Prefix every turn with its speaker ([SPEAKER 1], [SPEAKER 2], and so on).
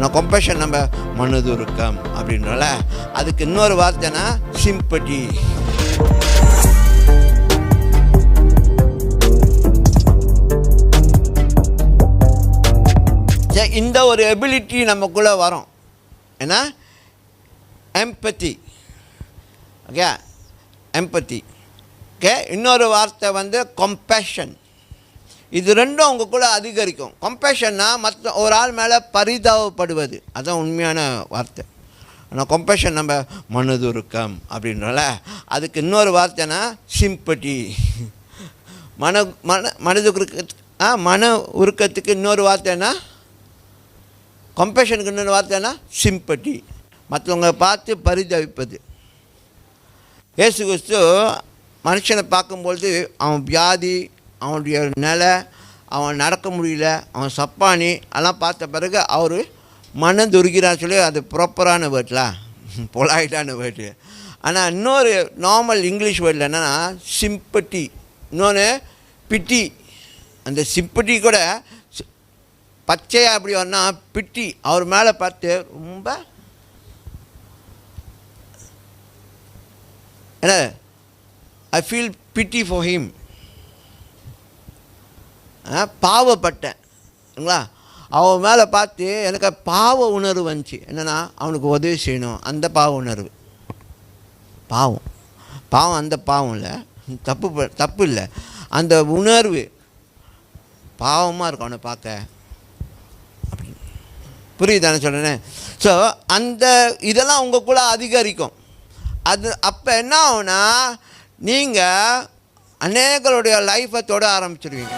[SPEAKER 1] நான் கம்பேஷன் நம்ம மனதுருக்கம் அப்படின்றல, அதுக்கு இன்னொரு வார்த்தைனா சிம்பட்டி. இந்த ஒரு எபிலிட்டி நமக்குள்ளே வரும். ஏன்னா எம்பத்தி. ஓகே, எம்பத்தி. ஓகே, இன்னொரு வார்த்தை வந்து கம்பேஷன். இது ரெண்டும் உங்களுக்குள்ளே அதிகரிக்கும். கம்பேஷன்னா மற்ற ஒரு ஆள் மேலே பரிதாபப்படுவது, அதுதான் உண்மையான வார்த்தை. ஆனால் கம்பேஷன் நம்ம மனதுருக்கம் அப்படின்றல, அதுக்கு இன்னொரு வார்த்தைனா சிம்பட்டி. மன உருக்கத்துக்கு இன்னொரு வார்த்தைனா, கம்பேஷனுக்கு இன்னொரு வார்த்தைனா சிம்பட்டி. மற்றவங்க பார்த்து பரிதவிப்பது. இயேசு கிறிஸ்து மனுஷனை பார்க்கும்பொழுது அவன் வியாதி, அவனுடைய நிலை, அவன் நடக்க முடியல, அவன் சப்பானி எல்லாம் பார்த்த பிறகு அவர் மனதுருகிறான்னு சொல்லி அது ப்ராப்பரான வேர்ட்லாம், பொலாய்டான வேர்டு. ஆனால் இன்னொரு நார்மல் இங்கிலீஷ் வேர்டில் என்னென்னா சிம்பட்டி, இன்னொன்று பிட்டி. அந்த சிம்பட்டி கூட பச்சையாக அப்படி வரனா பிட்டி. அவர் மேலே பார்த்து ரொம்ப என்ன, I feel pity for him. பாவப்பட்டேங்களா, அவன் மேலே பார்த்து எனக்கு பாவ உணர்வு வந்துச்சு. என்னென்னா அவனுக்கு உதவி செய்யணும், அந்த பாவ உணர்வு. பாவம் அந்த பாவம் இல்லை, தப்பு இல்லை, அந்த உணர்வு பாவமாக இருக்கும் அவனை பார்க்க. அப்படி புரியுதானே சொல்கிறேன்? ஸோ அந்த இதெல்லாம் உங்களுக்குள்ளே அதிகரிக்கும். அது அப்போ என்ன ஆகுனா, நீங்கள் அநேகருடைய லைஃப்பை தொட ஆரம்பிச்சிடுவீங்க.